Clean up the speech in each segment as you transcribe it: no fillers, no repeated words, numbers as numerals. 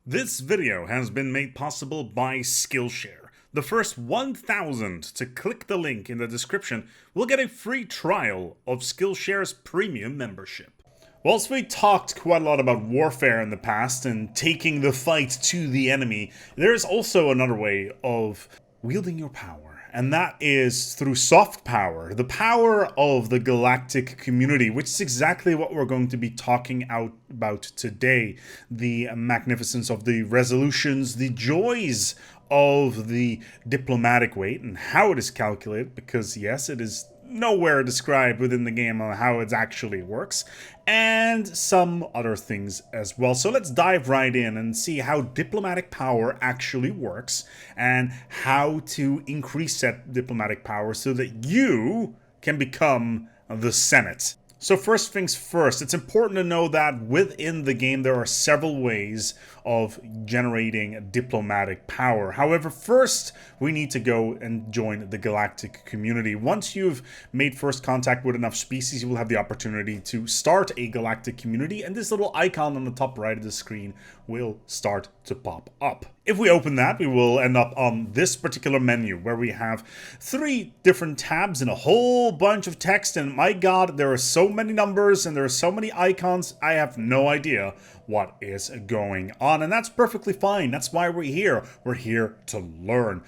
This video has been made possible by Skillshare. The first 1,000 to click the link in the description will get a free trial of Skillshare's premium membership. Whilst we talked quite a lot about warfare in the past and taking the fight to the enemy, there is also another way of wielding your power. And that is through soft power, the power of the Galactic Community, which is exactly what we're going to be talking about today. The magnificence of the resolutions, the joys of the diplomatic weight and how it is calculated, because yes, it is nowhere described within the game on how it actually works, and some other things as well. So let's dive right in and see how diplomatic power actually works and how to increase that diplomatic power so that you can become the Senate. So first things first, it's important to know that within the game there are several ways of generating diplomatic power. However, first we need to go and join the Galactic Community. Once you've made first contact with enough species, you will have the opportunity to start a Galactic Community, and this little icon on the top right of the screen will start to pop up. If we open that, we will end up on this particular menu where we have 3 different tabs and a whole bunch of text, and my god, there are so many numbers and there are so many icons, I have no idea what is going on, and that's perfectly fine. That's why we're here. We're here to learn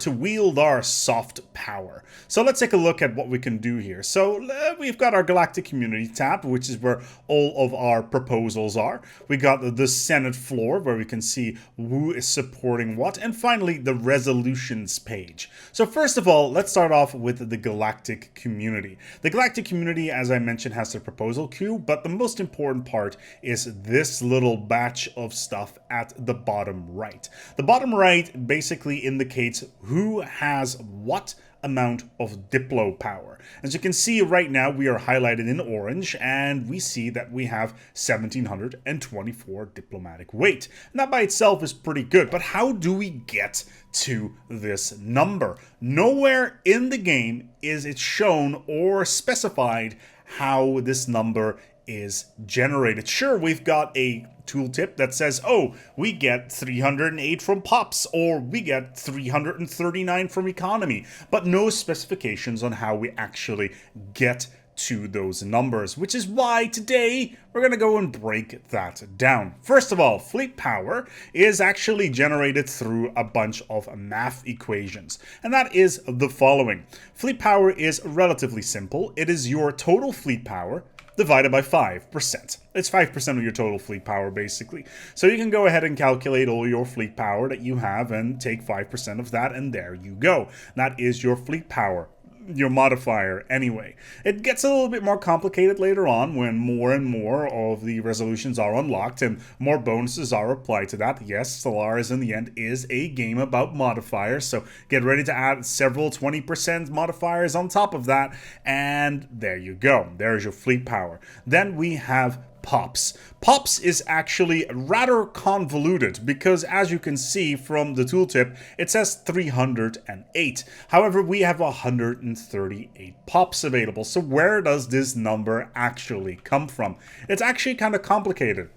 to wield our soft power. So let's take a look at what we can do here. So we've got our Galactic Community tab, which is where all of our proposals are. We got the Senate floor where we can see who is supporting what, and finally the resolutions page. So first of all, let's start off with the Galactic Community. The Galactic Community, as I mentioned, has the proposal queue, but the most important part is this little batch of stuff at the bottom right. The bottom right basically indicates who has what amount of Diplo-power. As you can see right now, we are highlighted in orange, and we see that we have 1,724 diplomatic weight. And that by itself is pretty good, but how do we get to this number? Nowhere in the game is it shown or specified how this number is generated. Sure, we've got a tooltip that says, oh, we get 308 from pops, or we get 339 from economy, but no specifications on how we actually get to those numbers, which is why today we're going to go and break that down. First of all, fleet power is actually generated through a bunch of math equations, and that is the following. Fleet power is relatively simple. It is your total fleet power divided by 5%. It's 5% of your total fleet power, basically. So you can go ahead and calculate all your fleet power that you have and take 5% of that, and there you go. That is your fleet power, your modifier anyway. It gets a little bit more complicated later on when more and more of the resolutions are unlocked and more bonuses are applied to that. Yes, Stellaris in the end is a game about modifiers, so get ready to add several 20% modifiers on top of that, and there you go. There's your fleet power. Then we have pops. Pops is actually rather convoluted because, as you can see from the tooltip, it says 308. However, we have 138 pops available. So where does this number actually come from? It's actually kind of complicated.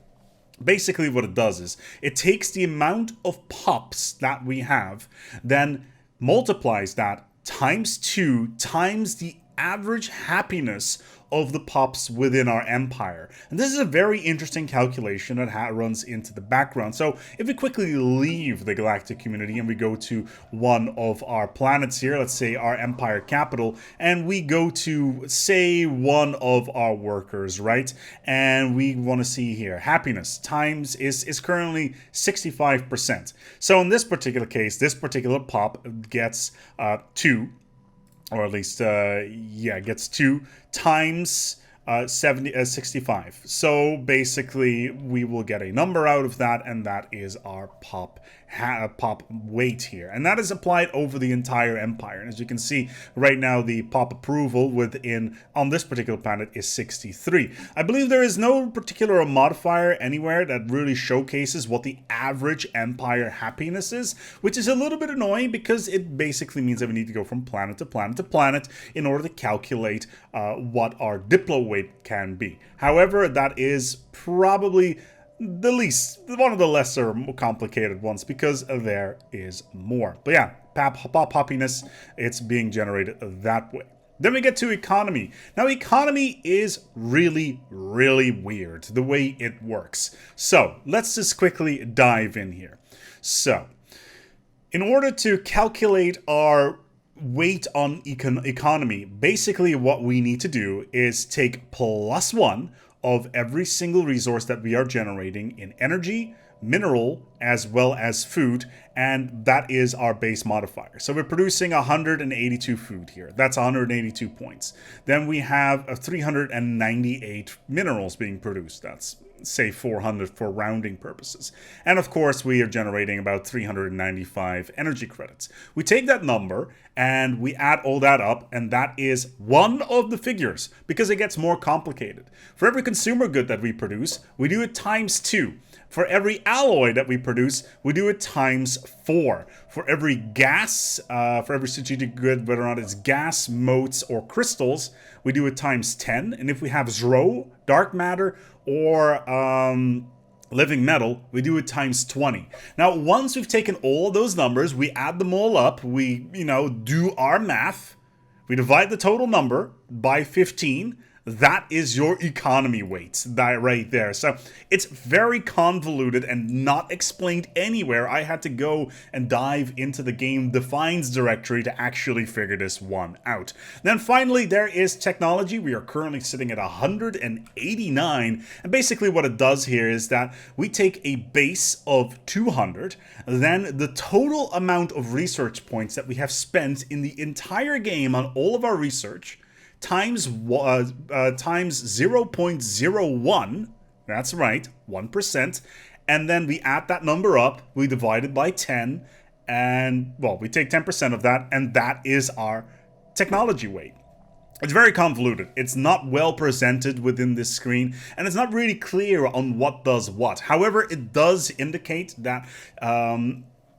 Basically what it does is it takes the amount of pops that we have, then multiplies that times 2 times the average happiness of the pops within our empire. And this is a very interesting calculation that runs into the background. So if we quickly leave the Galactic Community and we go to one of our planets here, let's say our empire capital, and we go to, say, one of our workers, right? And we want to see here, happiness times is currently 65%. So in this particular case, this particular pop gets 2, or at least, gets 2 times 65. So basically, we will get a number out of that, and that is our pop weight here. And that is applied over the entire empire. And as you can see, right now, the pop approval on this particular planet is 63. I believe there is no particular modifier anywhere that really showcases what the average empire happiness is, which is a little bit annoying because it basically means that we need to go from planet to planet to planet in order to calculate what our Diplo weight can be. However, that is probably one of the lesser complicated ones, because there is more. But yeah, poppiness, it's being generated that way. Then we get to economy. Now, economy is really, really weird, the way it works. So, let's just quickly dive in here. So, in order to calculate our weight on economy, basically what we need to do is take +1 of every single resource that we are generating in energy, mineral, as well as food, and that is our base modifier. So we're producing 182 food here. That's 182 points. Then we have 398 minerals being produced. That's, say, 400 for rounding purposes. And of course, we are generating about 395 energy credits. We take that number and we add all that up, and that is one of the figures, because it gets more complicated. For every consumer good that we produce, we do it ×2. For every alloy that we produce, we do it ×4. For every gas, for every strategic good, whether or not it's gas, motes, or crystals, we do it ×10. And if we have Zro, dark matter, or living metal, we do it ×20. Now, once we've taken all of those numbers, we add them all up, we, do our math, we divide the total number by 15, that is your economy weight, that right there. So it's very convoluted and not explained anywhere. I had to go and dive into the game defines directory to actually figure this one out. Then finally, there is technology. We are currently sitting at 189. And basically what it does here is that we take a base of 200, then the total amount of research points that we have spent in the entire game on all of our research, times 0.01, that's right, 1%, and then we add that number up, we divide it by 10, and, well, we take 10% of that, and that is our technology weight. It's very convoluted. It's not well presented within this screen, and it's not really clear on what does what. However, it does indicate that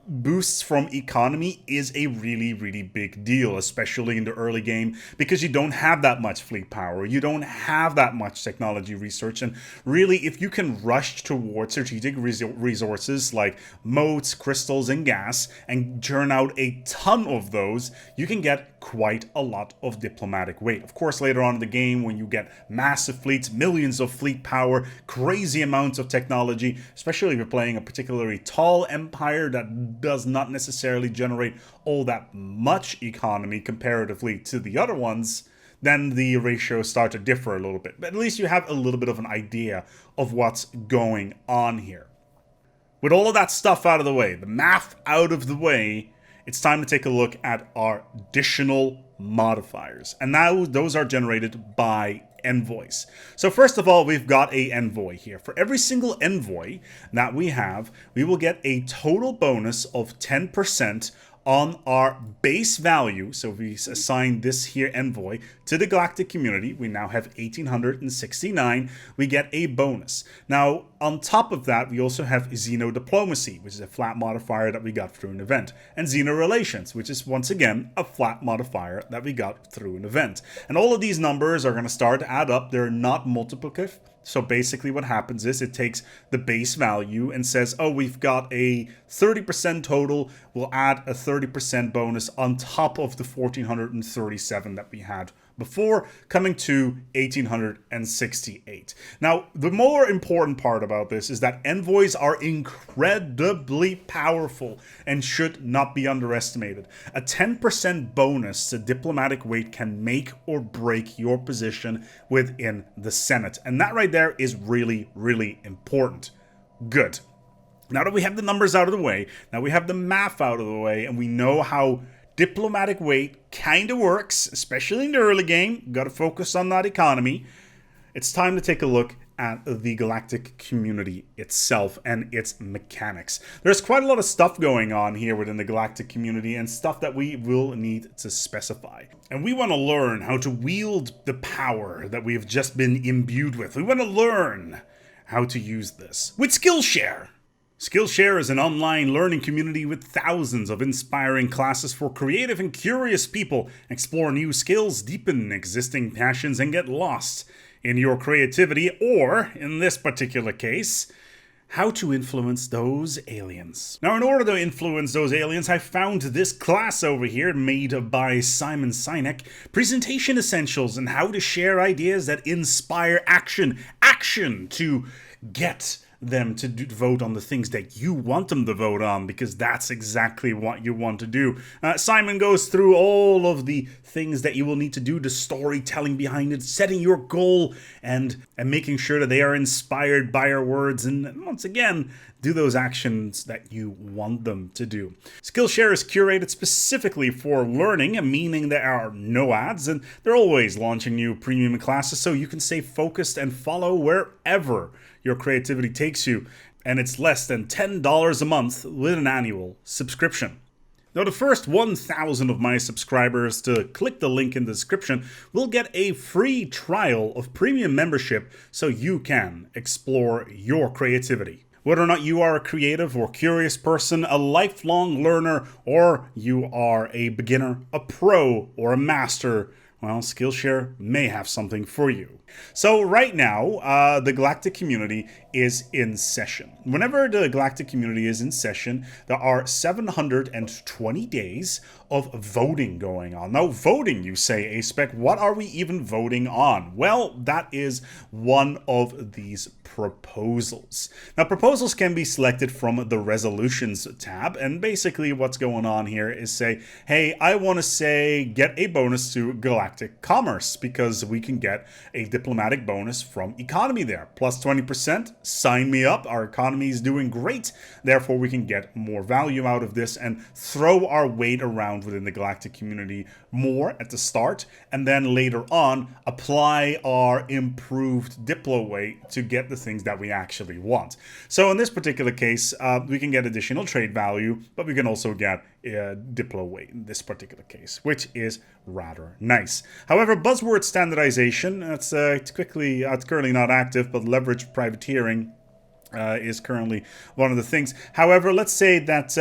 boosts from economy is a really, really big deal, especially in the early game, because you don't have that much fleet power, you don't have that much technology research, and really, if you can rush towards strategic resources like motes, crystals, and gas, and churn out a ton of those, you can get quite a lot of diplomatic weight. Of course, later on in the game, when you get massive fleets, millions of fleet power, crazy amounts of technology, especially if you're playing a particularly tall empire that does not necessarily generate all that much economy comparatively to the other ones, then the ratios start to differ a little bit. But at least you have a little bit of an idea of what's going on here. With all of that stuff out of the way, the math out of the way, it's time to take a look at our additional modifiers. And now those are generated by envoys. So first of all, we've got a envoy here. For every single envoy that we have, we will get a total bonus of 10% on our base value. So if we assign this here envoy to the Galactic Community, we now have 1869, we get a bonus. Now, on top of that, we also have Xeno-diplomacy, which is a flat modifier that we got through an event, and Xeno-relations, which is once again a flat modifier that we got through an event. And all of these numbers are going to start to add up. They're not multiplicative. So basically what happens is it takes the base value and says, oh, we've got a 30% total, we'll add a 30% bonus on top of the 1437 that we had before, coming to 1868. Now, the more important part about this is that envoys are incredibly powerful and should not be underestimated. A 10% bonus to diplomatic weight can make or break your position within the Senate. And that right there is really, really important. Good. Now that we have the numbers out of the way, now we have the math out of the way, and we know how diplomatic weight kind of works, especially in the early game. Got to focus on that economy. It's time to take a look at the Galactic Community itself and its mechanics. There's quite a lot of stuff going on here within the Galactic Community and stuff that we will need to specify. And we want to learn how to wield the power that we have just been imbued with. We want to learn how to use this with Skillshare. Skillshare is an online learning community with thousands of inspiring classes for creative and curious people. Explore new skills, deepen existing passions, and get lost in your creativity, or, in this particular case, how to influence those aliens. Now, in order to influence those aliens, I found this class over here made by Simon Sinek, Presentation Essentials and how to share ideas that inspire action. Action to get them to vote on the things that you want them to vote on, because that's exactly what you want to do. Simon goes through all of the things that you will need to do, the storytelling behind it, setting your goal, and making sure that they are inspired by your words, and once again, do those actions that you want them to do. Skillshare is curated specifically for learning, meaning there are no ads, and they're always launching new premium classes so you can stay focused and follow wherever your creativity takes you, and it's less than $10 a month with an annual subscription. Now, the first 1,000 of my subscribers to click the link in the description will get a free trial of premium membership so you can explore your creativity. Whether or not you are a creative or curious person, a lifelong learner, or you are a beginner, a pro, or a master, well, Skillshare may have something for you. So right now, the Galactic Community is in session. Whenever the Galactic Community is in session, there are 720 days of voting going on. Now, voting, you say, ASpec, what are we even voting on? Well, that is one of these proposals. Now, proposals can be selected from the Resolutions tab, and basically what's going on here is say, hey, I want to say get a bonus to Galactic Commerce because we can get a diplomatic bonus from economy there. Plus 20%, sign me up. Our economy is doing great. Therefore, we can get more value out of this and throw our weight around within the Galactic Community more at the start, and then later on apply our improved Diplo weight to get the things that we actually want. So in this particular case, we can get additional trade value, but we can also get Diplo weight in this particular case, which is rather nice. However, buzzword standardization, it's currently not active, but leveraged privateering is currently one of the things. However, let's say that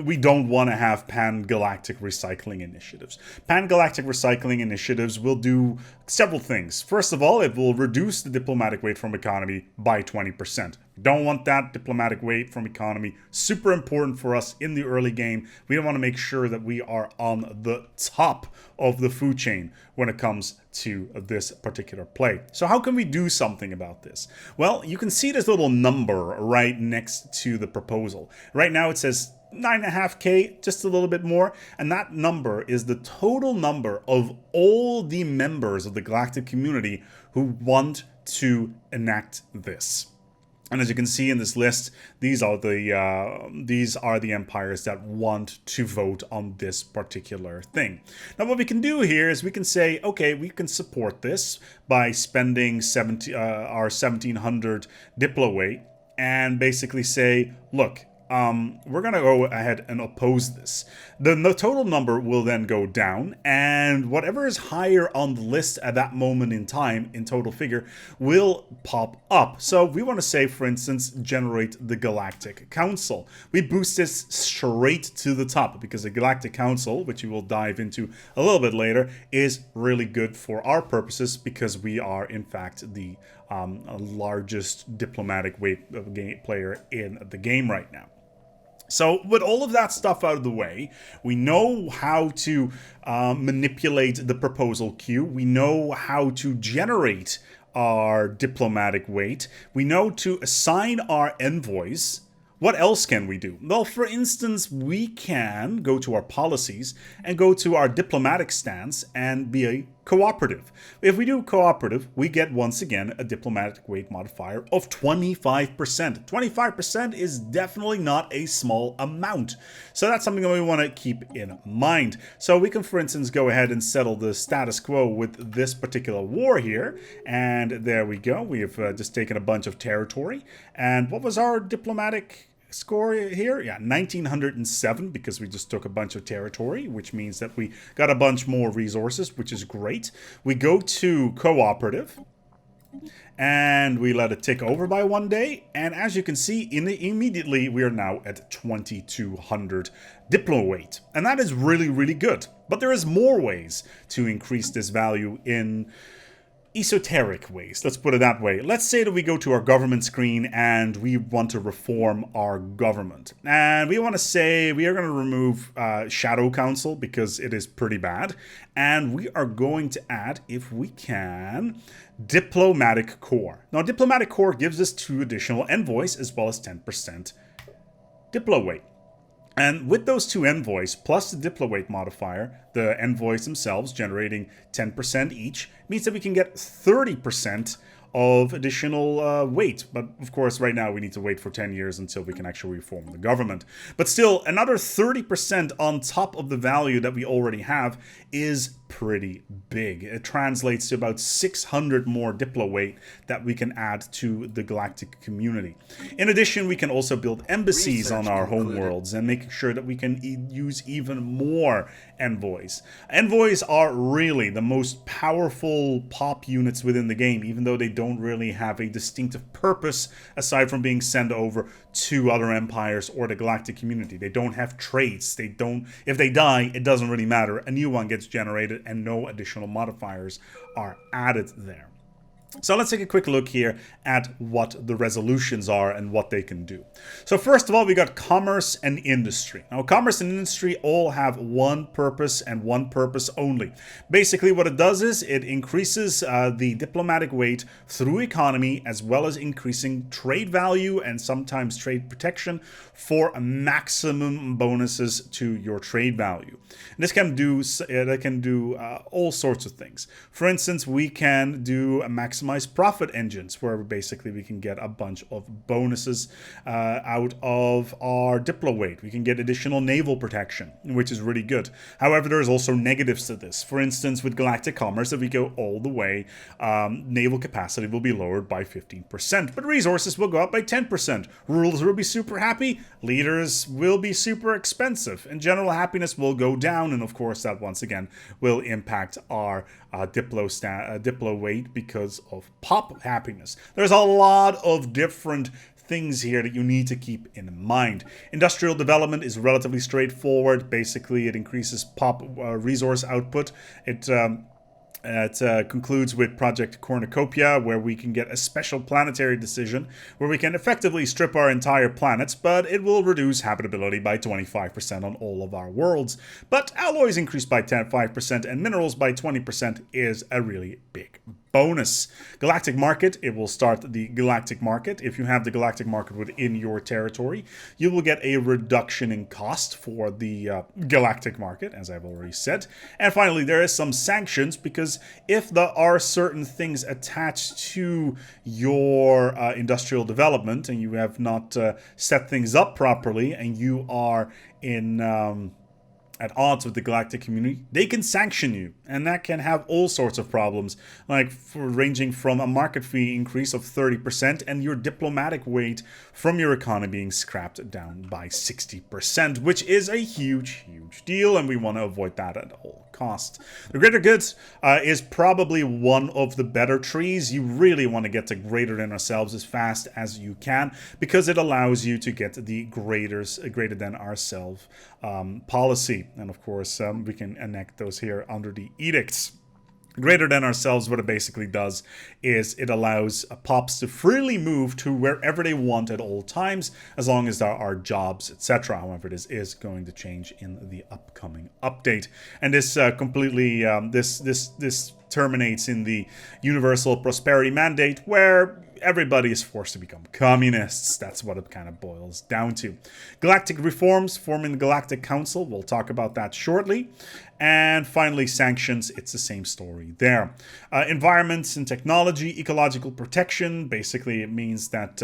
we don't want to have pan-galactic recycling initiatives. Pan-galactic recycling initiatives will do several things. First of all, it will reduce the diplomatic weight from economy by 20%. Don't want that diplomatic weight from economy. Super important for us in the early game. We want to make sure that we are on the top of the food chain when it comes to this particular play. So how can we do something about this? Well, you can see this little number right next to the proposal. Right now it says 9.5K, just a little bit more, and that number is the total number of all the members of the Galactic Community who want to enact this. And as you can see in this list, these are the empires that want to vote on this particular thing. Now, what we can do here is we can say, okay, we can support this by spending our 1,700 Diplo weight, and basically say, look, we're going to go ahead and oppose this. The total number will then go down, and whatever is higher on the list at that moment in time, in total figure, will pop up. So we want to say, for instance, generate the Galactic Council. We boost this straight to the top because the Galactic Council, which we will dive into a little bit later, is really good for our purposes because we are, in fact, the largest diplomatic weight player in the game right now. So with all of that stuff out of the way, we know how to manipulate the proposal queue. We know how to generate our diplomatic weight. We know to assign our envoys. What else can we do? Well, for instance, we can go to our policies and go to our diplomatic stance and be a cooperative. If we do cooperative, we get once again a diplomatic weight modifier of 25%. 25% is definitely not a small amount. So that's something that we want to keep in mind. So we can, for instance, go ahead and settle the status quo with this particular war here. And there we go. We have just taken a bunch of territory. And what was our diplomatic score here? Yeah, 1907, because we just took a bunch of territory, which means that we got a bunch more resources, which is great. We go to cooperative and we let it tick over by 1 day, and as you can see, immediately we are now at 2200 Diplo weight, and that is really, really good. But there is more ways to increase this value in esoteric ways, let's put it that way. Let's say that we go to our government screen and we want to reform our government. And we want to say we are going to remove Shadow Council because it is pretty bad. And we are going to add, if we can, Diplomatic Core. Now, Diplomatic Core gives us 2 additional envoys as well as 10% Diplo weight. And with those 2 envoys, plus the Diplo weight modifier, the envoys themselves generating 10% each, means that we can get 30% of additional weight. But of course, right now we need to wait for 10 years until we can actually reform the government. But still, another 30% on top of the value that we already have is pretty big. It translates to about 600 more Diplo weight that we can add to the Galactic Community. In addition, we can also build embassies on our homeworlds and make sure that we can use even more envoys. Envoys are really the most powerful pop units within the game, even though they don't really have a distinctive purpose aside from being sent over to other empires or the Galactic Community. They don't have traits. They don't. If they die, it doesn't really matter. A new one gets generated and no additional modifiers are added there. So let's take a quick look here at what the resolutions are and what they can do. So first of all, we got commerce and industry. Now, commerce and industry all have one purpose and one purpose only. Basically, what it does is it increases the diplomatic weight through economy, as well as increasing trade value and sometimes trade protection for maximum bonuses to your trade value. And this can do all sorts of things. For instance, we can do a maximized profit engines, where basically we can get a bunch of bonuses out of our Diplo weight. We can get additional naval protection, which is really good. However, there's also negatives to this. For instance, with Galactic Commerce, if we go all the way, naval capacity will be lowered by 15%, but resources will go up by 10%. Rulers will be super happy, leaders will be super expensive, and general happiness will go down, and of course that once again will impact our Diplo weight because of pop happiness. There's a lot of different things here that you need to keep in mind. Industrial development is relatively straightforward. Basically, it increases pop resource output. It concludes with Project Cornucopia, where we can get a special planetary decision where we can effectively strip our entire planets, but it will reduce habitability by 25% on all of our worlds. But alloys increased by 5% and minerals by 20% is a really big bonus. Galactic Market, it will start the Galactic Market. If you have the Galactic Market within your territory, you will get a reduction in cost for the Galactic Market, as I've already said. And finally, there is some sanctions, because if there are certain things attached to your industrial development and you have not set things up properly and you are in at odds with the Galactic Community, they can sanction you, and that can have all sorts of problems, like ranging from a market fee increase of 30% and your diplomatic weight from your economy being scrapped down by 60%, which is a huge deal, and we want to avoid that at all costs. The Greater Good is probably one of the better trees. You really want to get to greater than ourselves as fast as you can, because it allows you to get the greater than ourselves policy. And of course, we can enact those here under the edicts. Greater than ourselves, what it basically does is it allows pops to freely move to wherever they want at all times, as long as there are jobs, etc. However, this is going to change in the upcoming update. And this this terminates in the Universal Prosperity Mandate, where everybody is forced to become communists. That's what it kind of boils down to. Galactic reforms, forming the Galactic Council. We'll talk about that shortly. And finally, sanctions. It's the same story there. Environments and technology, ecological protection. Basically, it means that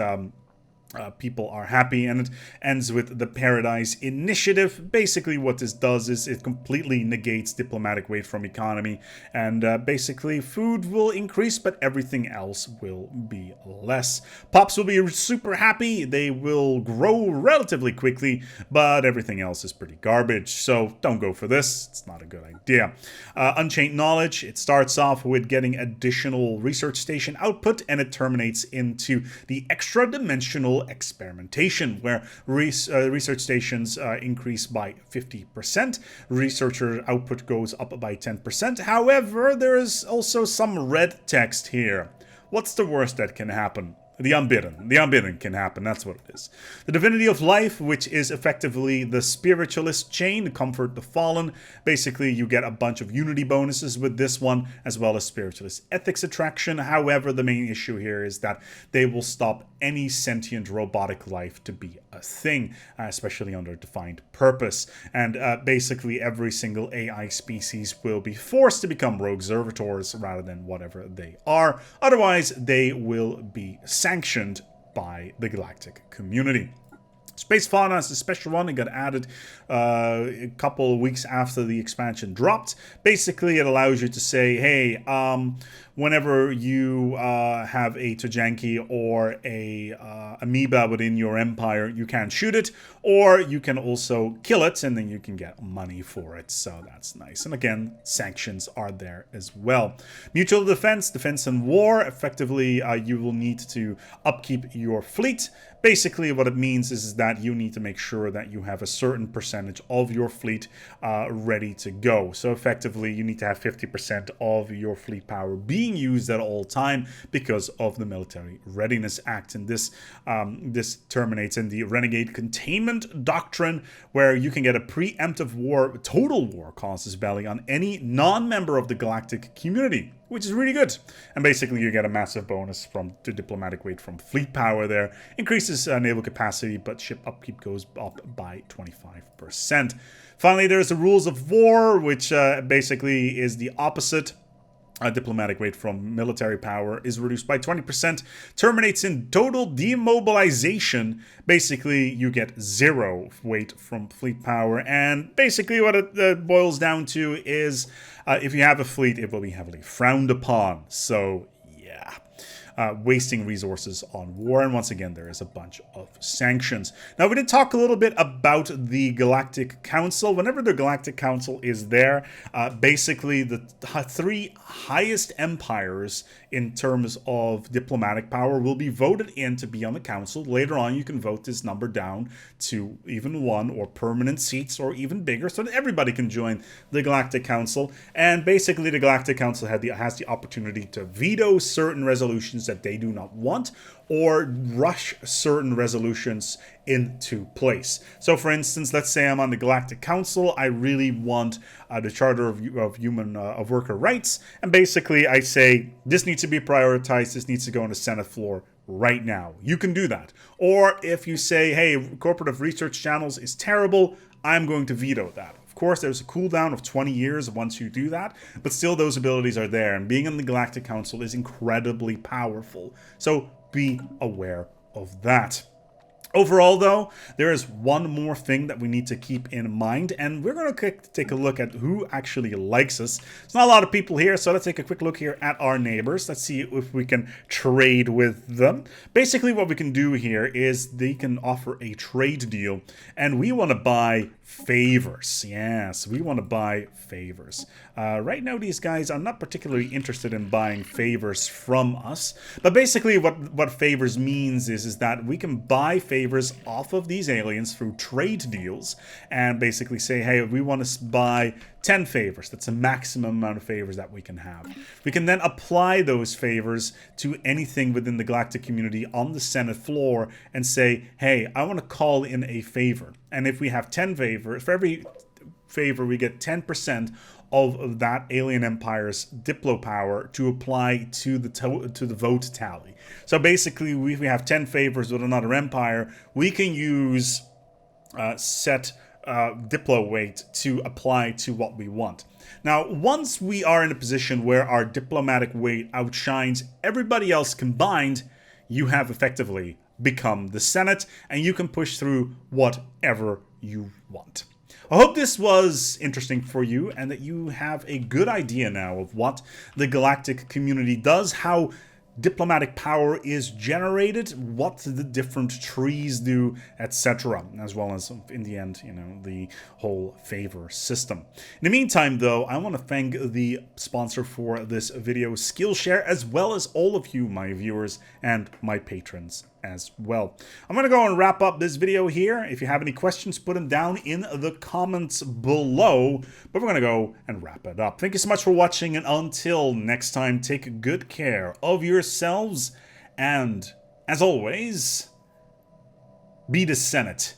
people are happy, and it ends with the Paradise Initiative. Basically, what this does is it completely negates diplomatic weight from economy, and basically food will increase, but everything else will be less. Pops will be super happy. They will grow relatively quickly, but everything else is pretty garbage, so don't go for this. It's not a good idea. Unchained Knowledge, it starts off with getting additional research station output, and it terminates into the extra-dimensional medical experimentation, where research stations increase by 50%. Researcher output goes up by 10%. However, there is also some red text here. What's the worst that can happen? The unbidden. The unbidden can happen, that's what it is. The divinity of life, which is effectively the spiritualist chain, comfort the fallen. Basically, you get a bunch of unity bonuses with this one, as well as spiritualist ethics attraction. However, the main issue here is that they will stop any sentient robotic life to be a thing, especially under defined purpose. And basically, every single AI species will be forced to become rogue servitors rather than whatever they are. Otherwise, they will be sanctioned by the Galactic Community. Space Fauna is a special one. It got added a couple of weeks after the expansion dropped. Basically, it allows you to say, hey, whenever you have a Tajanki or a amoeba within your empire, you can shoot it, or you can also kill it, and then you can get money for it. So that's nice. And again, sanctions are there as well. Mutual defense, defense and war. Effectively, you will need to upkeep your fleet. Basically, what it means is that you need to make sure that you have a certain percentage of your fleet ready to go. So effectively, you need to have 50% of your fleet power being used at all time because of the Military Readiness Act. And this terminates in the Renegade Containment Doctrine, where you can get a preemptive war, total war causes belly on any non-member of the Galactic Community, which is really good. And basically, you get a massive bonus from the diplomatic weight from fleet power there. Increases naval capacity, but ship upkeep goes up by 25%. Finally, there's the rules of war, which basically is the opposite. Diplomatic weight from military power is reduced by 20%, terminates in total demobilization. Basically, you get 0 weight from fleet power, and basically what it boils down to is if you have a fleet, it will be heavily frowned upon. So, yeah. Wasting resources on war, and once again there is a bunch of sanctions. Now, we did talk a little bit about the Galactic Council. Whenever the Galactic Council is there, basically the 3 highest empires in terms of diplomatic power will be voted in to be on the council. Later on, you can vote this number down to even 1 or permanent seats or even bigger, so that everybody can join the Galactic Council. And basically, the Galactic Council has the opportunity to veto certain resolutions that they do not want, or rush certain resolutions into place. So for instance, let's say I'm on the Galactic Council, I really want the Charter of Worker Rights, and basically I say, this needs to be prioritized, this needs to go on the Senate floor right now. You can do that. Or if you say, hey, cooperative research channels is terrible, I'm going to veto that. Of course, there's a cooldown of 20 years once you do that, but still those abilities are there, and being in the Galactic Council is incredibly powerful. So be aware of that. Overall, though, there is one more thing that we need to keep in mind, and we're going to take a look at who actually likes us. There's not a lot of people here, so let's take a quick look here at our neighbors. Let's see if we can trade with them. Basically, what we can do here is they can offer a trade deal, and we want to buy favors. Yes, we want to buy favors. Right now, these guys are not particularly interested in buying favors from us, but basically what favors means is that we can buy favors off of these aliens through trade deals, and basically say, hey, we want to buy 10 favors. That's the maximum amount of favors that we can have. We can then apply those favors to anything within the Galactic Community on the Senate floor and say, hey, I want to call in a favor. And if we have 10 favors, for every favor we get 10% of that alien empire's Diplo-power to apply to the vote tally. So basically, if we have 10 favors with another empire, we can use set Diplo weight to apply to what we want. Now, once we are in a position where our diplomatic weight outshines everybody else combined, you have effectively become the Senate, and you can push through whatever you want. I hope this was interesting for you and that you have a good idea now of what the Galactic Community does, how diplomatic power is generated, what the different trees do, etc., as well as, in the end, the whole favor system. In the meantime, though, I want to thank the sponsor for this video, Skillshare, as well as all of you, my viewers and my patrons. as well. I'm going to go and wrap up this video here. If you have any questions, put them down in the comments below. But we're going to go and wrap it up. Thank you so much for watching, and until next time, take good care of yourselves. And, as always, be the Senate